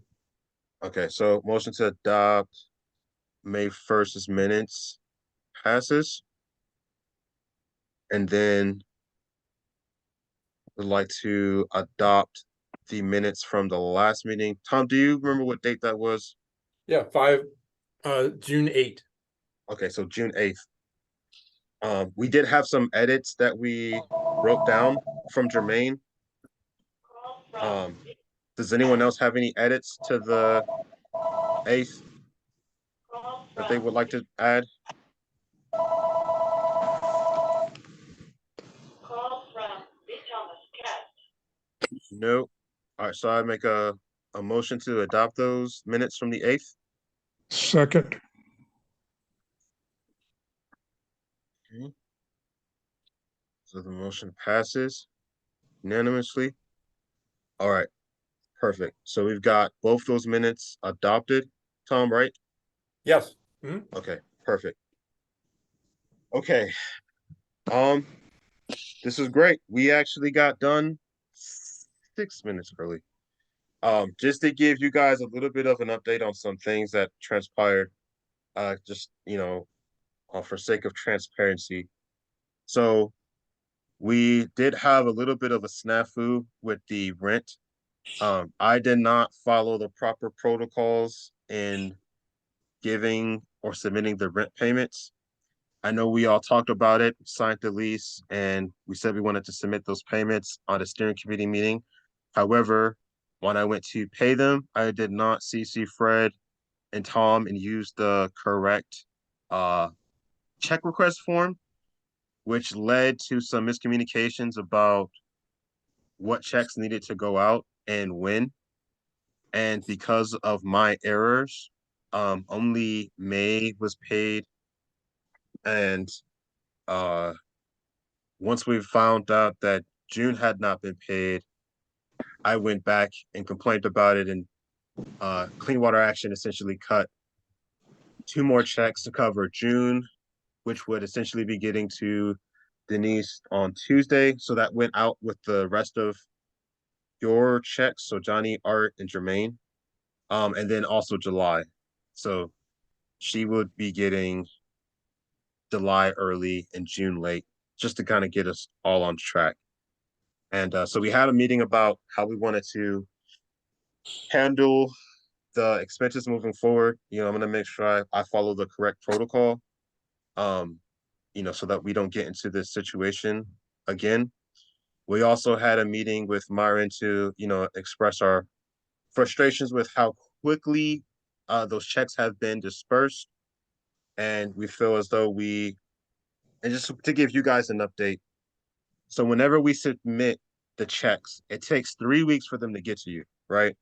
Okay, so motion to adopt May 1st's minutes passes. And then would like to adopt the minutes from the last meeting. Tom, do you remember what date that was? yeah, June 8. Okay, so June 8th. We did have some edits that we wrote down from Jermaine. Does anyone else have any edits to the 8th that they would like to add? No. All right, so I make a motion to adopt those minutes from the 8th. Second. So the motion passes unanimously. All right, perfect. So we've got both those minutes adopted, Tom, right? Yes. Okay, perfect. Okay. This is great. We actually got done 6 minutes early. Just to give you guys a little bit of an update on some things that transpired, just, for sake of transparency. So we did have a little bit of a snafu with the rent. I did not follow the proper protocols in giving or submitting the rent payments. I know we all talked about it, signed the lease, and we said we wanted to submit those payments on a steering committee meeting. However, when I went to pay them, I did not CC Fred and Tom and use the correct check request form, which led to some miscommunications about what checks needed to go out and when. And because of my errors, only May was paid. And once we found out that June had not been paid, I went back and complained about it, and Clean Water Action essentially cut 2 more checks to cover June, which would essentially be getting to Denise on Tuesday. So that went out with the rest of your checks. So Johnny, Art, and Jermaine. And then also July. So she would be getting July early and June late, just to kind of get us all on track. And so we had a meeting about how we wanted to handle the expenses moving forward. I'm going to make sure I follow the correct protocol, so that we don't get into this situation again. We also had a meeting with Myron to, express our frustrations with how quickly those checks have been dispersed. And we feel as though and just to give you guys an update. So whenever we submit the checks, it takes 3 weeks for them to get to you, right?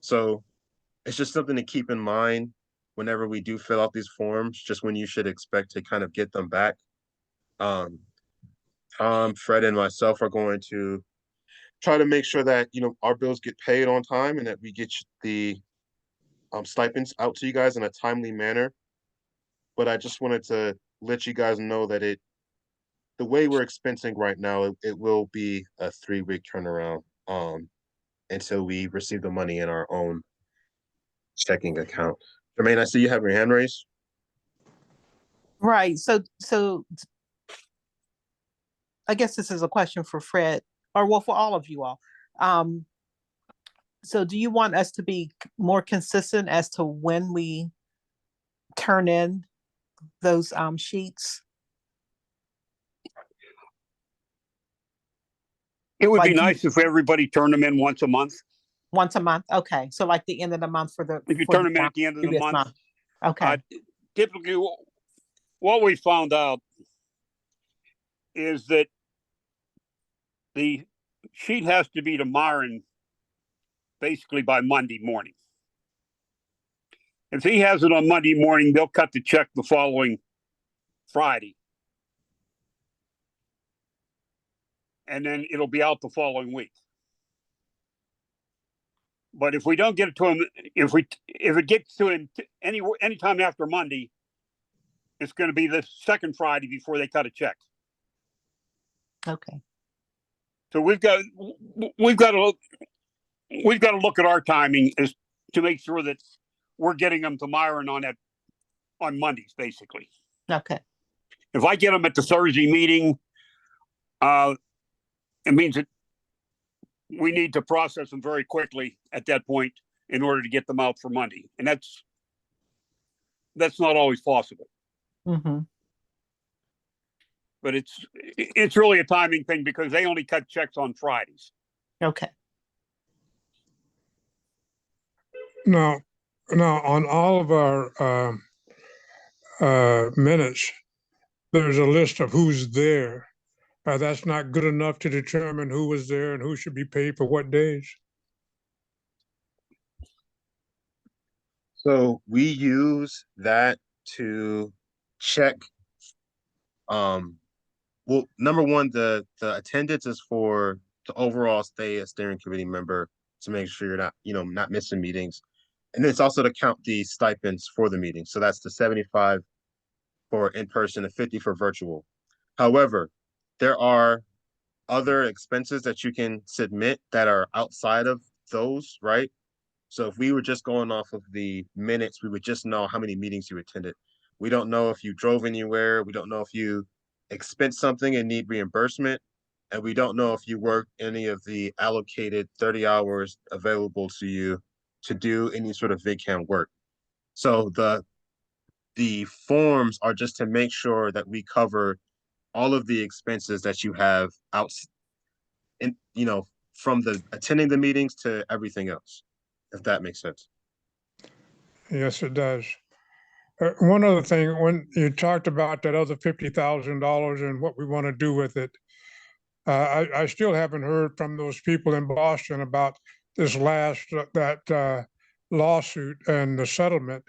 So it's just something to keep in mind whenever we do fill out these forms, just when you should expect to kind of get them back. Tom, Fred, and myself are going to try to make sure that, our bills get paid on time and that we get the stipends out to you guys in a timely manner. But I just wanted to let you guys know that the way we're expensing right now, it will be a 3-week turnaround, until we receive the money in our own checking account. Jermaine, I see you have your hand raised. Right, so I guess this is a question for Fred, or well, for all of you all. So do you want us to be more consistent as to when we turn in those sheets? It would be Like you- nice if everybody turned them in once a month. Once a month? Okay, so like the end of the month for the. If you for turn them in at the end of the previous month, Okay, typically what we found out is that the sheet has to be to Myron basically by Monday morning. If he has it on Monday morning, they'll cut the check the following Friday. And then it'll be out the following week. But if we don't get it to him, if it gets to him anytime after Monday, it's going to be the second Friday before they cut a check. okay, So we've got to look at our timing is to make sure that we're getting them to Myron on Mondays, basically. okay, If I get them at the Thursday meeting, it means that we need to process them very quickly at that point in order to get them out for Monday. And that's not always possible, mm-hmm, but it's really a timing thing because they only cut checks on Fridays. okay, Now, on all of our minutes, there's a list of who's there. That's not good enough to determine who was there and who should be paid for what days. So we use that to check. Well, number one, the attendance is for the overall stay a steering committee member to make sure you're not missing meetings. And then it's also to count the stipends for the meeting. So that's the 75 for in-person and 50 for virtual. However, there are other expenses that you can submit that are outside of those, right? So if we were just going off of the minutes, we would just know how many meetings you attended. We don't know if you drove anywhere. We don't know if you expense something and need reimbursement. And we don't know if you worked any of the allocated 30 hours available to you to do any sort of VCAM work. So the forms are just to make sure that we cover all of the expenses that you have out, in from the attending the meetings to everything else, if that makes sense. Yes, it does. One other thing, when you talked about that other $50,000 and what we want to do with it, I still haven't heard from those people in Boston about this that lawsuit and the settlement.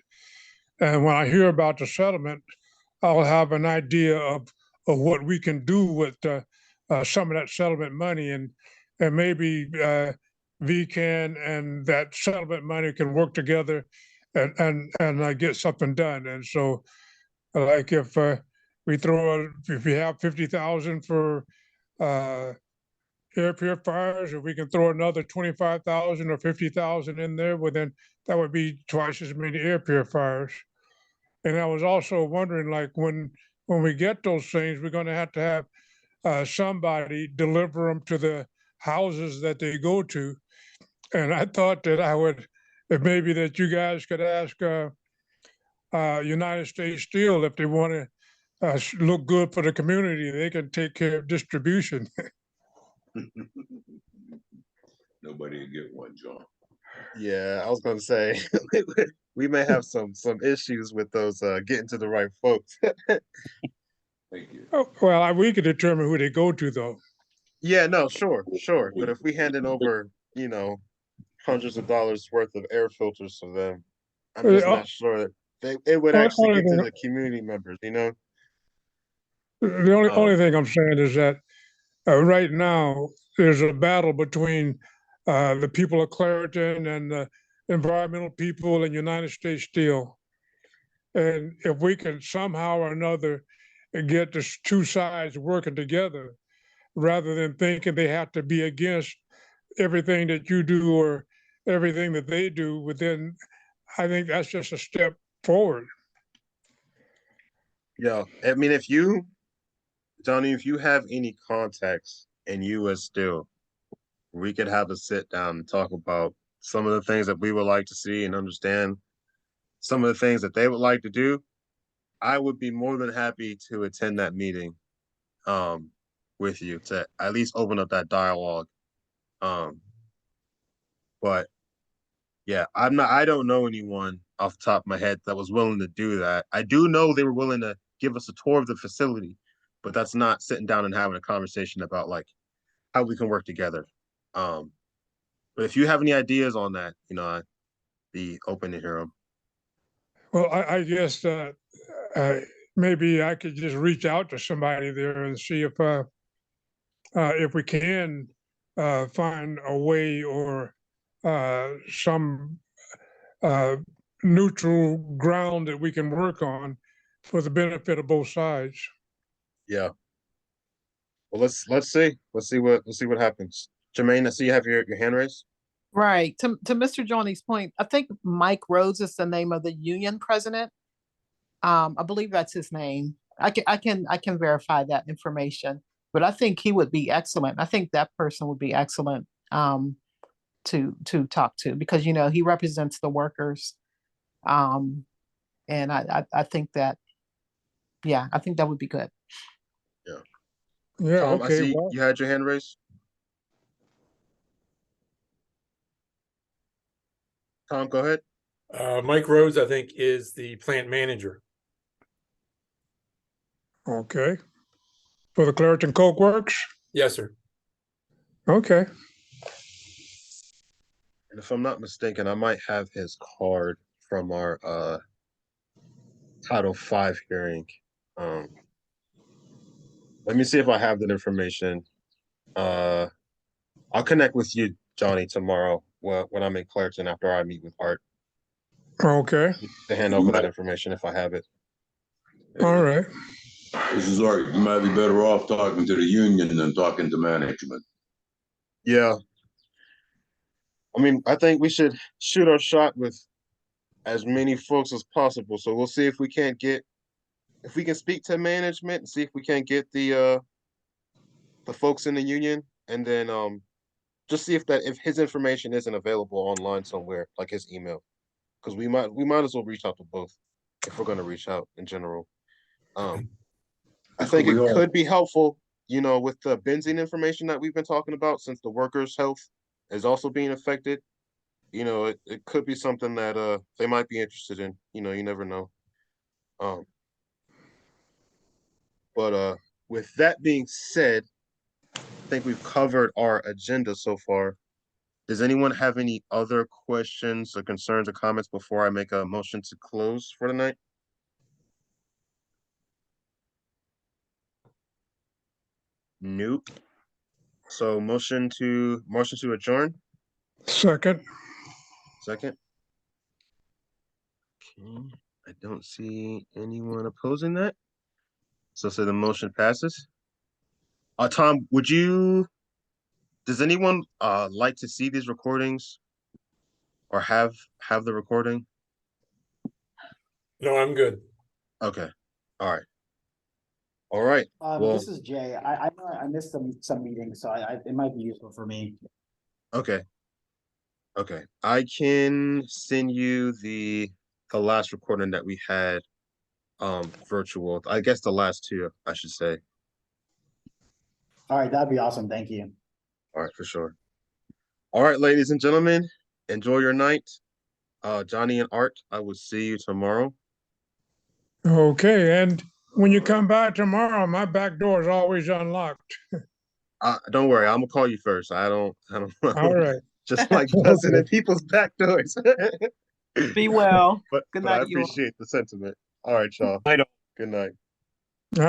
And when I hear about the settlement, I'll have an idea of what we can do with some of that settlement money, and maybe VCAN and that settlement money can work together and get something done. And so, like if we have 50,000 for air purifiers, if we can throw another 25,000 or 50,000 in there, well then that would be twice as many air purifiers. And I was also wondering, like when we get those things, we're going to have somebody deliver them to the houses that they go to. And I thought that if maybe that you guys could ask United States Steel if they want to look good for the community, they can take care of distribution. Nobody will get one, John. Yeah, I was gonna say we may have some issues with those getting to the right folks. Thank you. Oh, well, we could determine who they go to, though. Yeah, no, sure. But if we handed over, hundreds of dollars worth of air filters to them, I'm just not sure that it would actually get to the community members, The only thing I'm saying is that right now there's a battle between the people of Clariton and the environmental people and United States Steel. And if we can somehow or another get the two sides working together rather than thinking they have to be against everything that you do or everything that they do. But then I think that's just a step forward. Yeah, I mean, Johnny, if you have any contacts in US still, we could have a sit down and talk about some of the things that we would like to see and understand some of the things that they would like to do. I would be more than happy to attend that meeting with you to at least open up that dialogue. But yeah, I don't know anyone off the top of my head that was willing to do that. I do know they were willing to give us a tour of the facility, but that's not sitting down and having a conversation about like how we can work together. But if you have any ideas on that, I'd be open to hear them. Well, I guess maybe I could just reach out to somebody there and see if we can find a way or some neutral ground that we can work on for the benefit of both sides. Yeah. Well, let's see. Let's see what happens. Jermaine, I see you have your hand raised. Right. To Mr. Johnny's point, I think Mike Rhodes is the name of the union president. I believe that's his name. I can verify that information, but I think he would be excellent. I think that person would be excellent to talk to because he represents the workers. And I think that I think that would be good. Yeah. Tom, I Okay. see Well, you had your hand raised. Tom, go ahead. Mike Rhodes, I think, is the plant manager. okay. For the Clairton Coke Works. Yes, sir. Okay. And if I'm not mistaken, I might have his card from our Title V hearing. Let me see if I have that information. I'll connect with you, Johnny, tomorrow when I'm in Clairton after I meet with Art Okay. to hand over that information if I have it. All right. This is Art. You might be better off talking to the union than talking to management. Yeah. I mean, I think we should shoot our shot with as many folks as possible. So we'll see if we can speak to management and see if we can get the folks in the union, and then just see if his information isn't available online somewhere, like his email, because we might as well reach out to both if we're going to reach out in general. I think it could be helpful, with the benzene information that we've been talking about, since the workers' health is also being affected. It could be something that they might be interested in. You never know. But with that being said, I think we've covered our agenda so far. Does anyone have any other questions or concerns or comments before I make a motion to close for tonight? Nope. So motion to adjourn. Second. Second. Okay. I don't see anyone opposing that. So the motion passes. Tom, does anyone like to see these recordings or have the recording? No, I'm good. Okay. All right. All right. Well, This is Jay. I know I missed some meetings, so it might be useful for me. okay. Okay. I can send you the last recording that we had virtual. I guess the last two, I should say. All right, that'd be awesome. Thank you. All right, for sure. All right, ladies and gentlemen, enjoy your night. Johnny and Art, I will see you tomorrow. Okay. And when you come by tomorrow, my back door is always unlocked. Don't worry, I'm gonna call you first. I don't All right. just like buzzing in people's back doors. Be well. But Good I night, you all. appreciate the sentiment. All right, y'all. I don't. Good night.